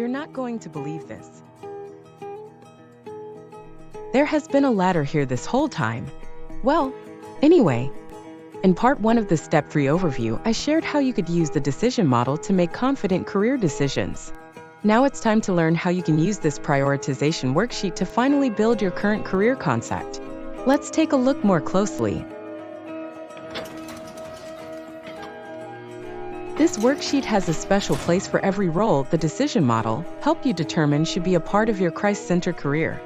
You're not going to believe this. There has been a ladder here this whole time. Well, anyway, in part 1 of the Step 3 overview, I shared how you could use the decision model to make confident career decisions. Now it's time to learn how you can use this prioritization worksheet to finally build your current career concept. Let's take a look more closely. This worksheet has a special place for every role the decision model helped you determine should be a part of your Christ-centered career.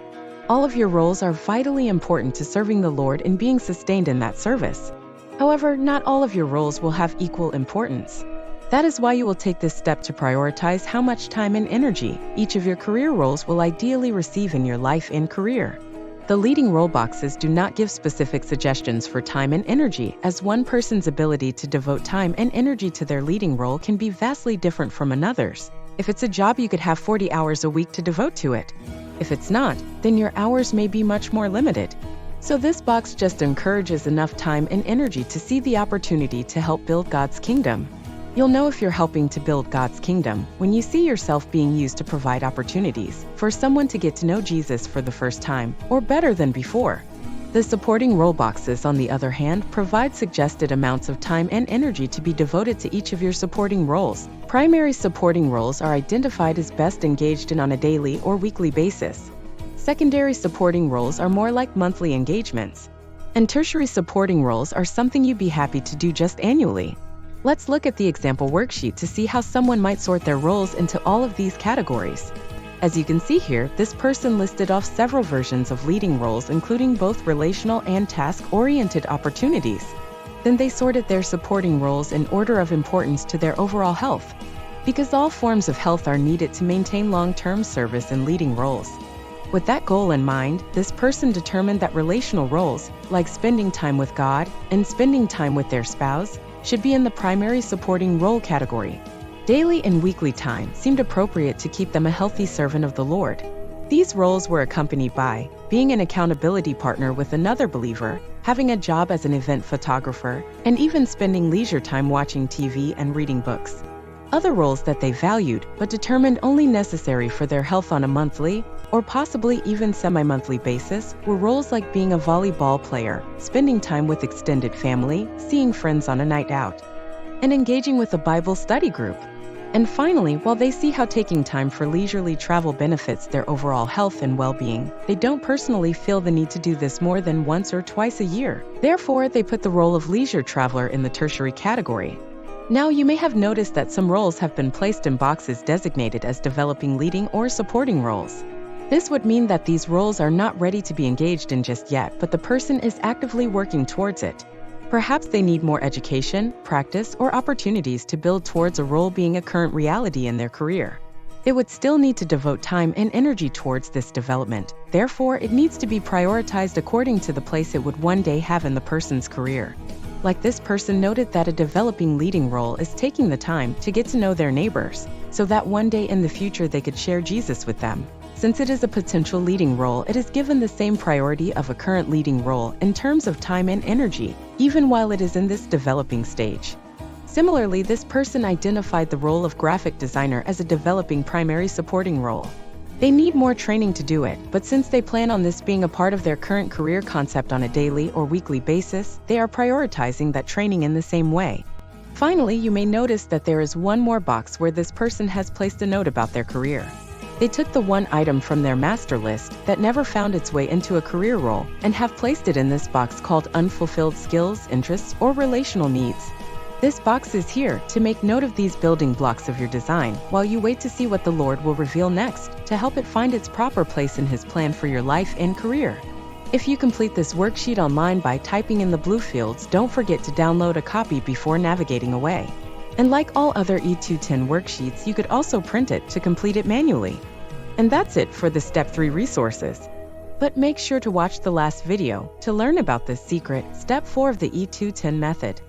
All of your roles are vitally important to serving the Lord and being sustained in that service. However, not all of your roles will have equal importance. That is why you will take this step to prioritize how much time and energy each of your career roles will ideally receive in your life and career. The leading role boxes do not give specific suggestions for time and energy, as one person's ability to devote time and energy to their leading role can be vastly different from another's. If it's a job, you could have 40 hours a week to devote to it. If it's not, then your hours may be much more limited. So this box just encourages enough time and energy to see the opportunity to help build God's kingdom. You'll know if you're helping to build God's kingdom when you see yourself being used to provide opportunities for someone to get to know Jesus for the first time, or better than before. The supporting role boxes, on the other hand, provide suggested amounts of time and energy to be devoted to each of your supporting roles. Primary supporting roles are identified as best engaged in on a daily or weekly basis. Secondary supporting roles are more like monthly engagements. And tertiary supporting roles are something you'd be happy to do just annually. Let's look at the example worksheet to see how someone might sort their roles into all of these categories. As you can see here, this person listed off several versions of leading roles, including both relational and task-oriented opportunities. Then they sorted their supporting roles in order of importance to their overall health, because all forms of health are needed to maintain long-term service in leading roles. With that goal in mind, this person determined that relational roles, like spending time with God and spending time with their spouse, should be in the primary supporting role category. Daily and weekly time seemed appropriate to keep them a healthy servant of the Lord. These roles were accompanied by being an accountability partner with another believer, having a job as an event photographer, and even spending leisure time watching TV and reading books. Other roles that they valued but determined only necessary for their health on a monthly or possibly even semi-monthly basis were roles like being a volleyball player, spending time with extended family, seeing friends on a night out, and engaging with a Bible study group. And finally, while they see how taking time for leisurely travel benefits their overall health and well-being, they don't personally feel the need to do this more than once or twice a year. Therefore, they put the role of leisure traveler in the tertiary category. Now, you may have noticed that some roles have been placed in boxes designated as developing leading or supporting roles. This would mean that these roles are not ready to be engaged in just yet, but the person is actively working towards it. Perhaps they need more education, practice, or opportunities to build towards a role being a current reality in their career. They would still need to devote time and energy towards this development. Therefore, it needs to be prioritized according to the place it would one day have in the person's career. Like this person noted that a developing leading role is taking the time to get to know their neighbors, so that one day in the future they could share Jesus with them. Since it is a potential leading role, it is given the same priority of a current leading role in terms of time and energy, even while it is in this developing stage. Similarly, this person identified the role of graphic designer as a developing primary supporting role. They need more training to do it, but since they plan on this being a part of their current career concept on a daily or weekly basis, they are prioritizing that training in the same way. Finally, you may notice that there is one more box where this person has placed a note about their career. They took the one item from their master list that never found its way into a career role and have placed it in this box called unfulfilled skills, interests, or relational needs. This box is here to make note of these building blocks of your design while you wait to see what the Lord will reveal next to help it find its proper place in His plan for your life and career. If you complete this worksheet online by typing in the blue fields, don't forget to download a copy before navigating away. And like all other E210 worksheets, you could also print it to complete it manually. And that's it for the Step 3 resources. But make sure to watch the last video to learn about this secret Step 4 of the E210 method.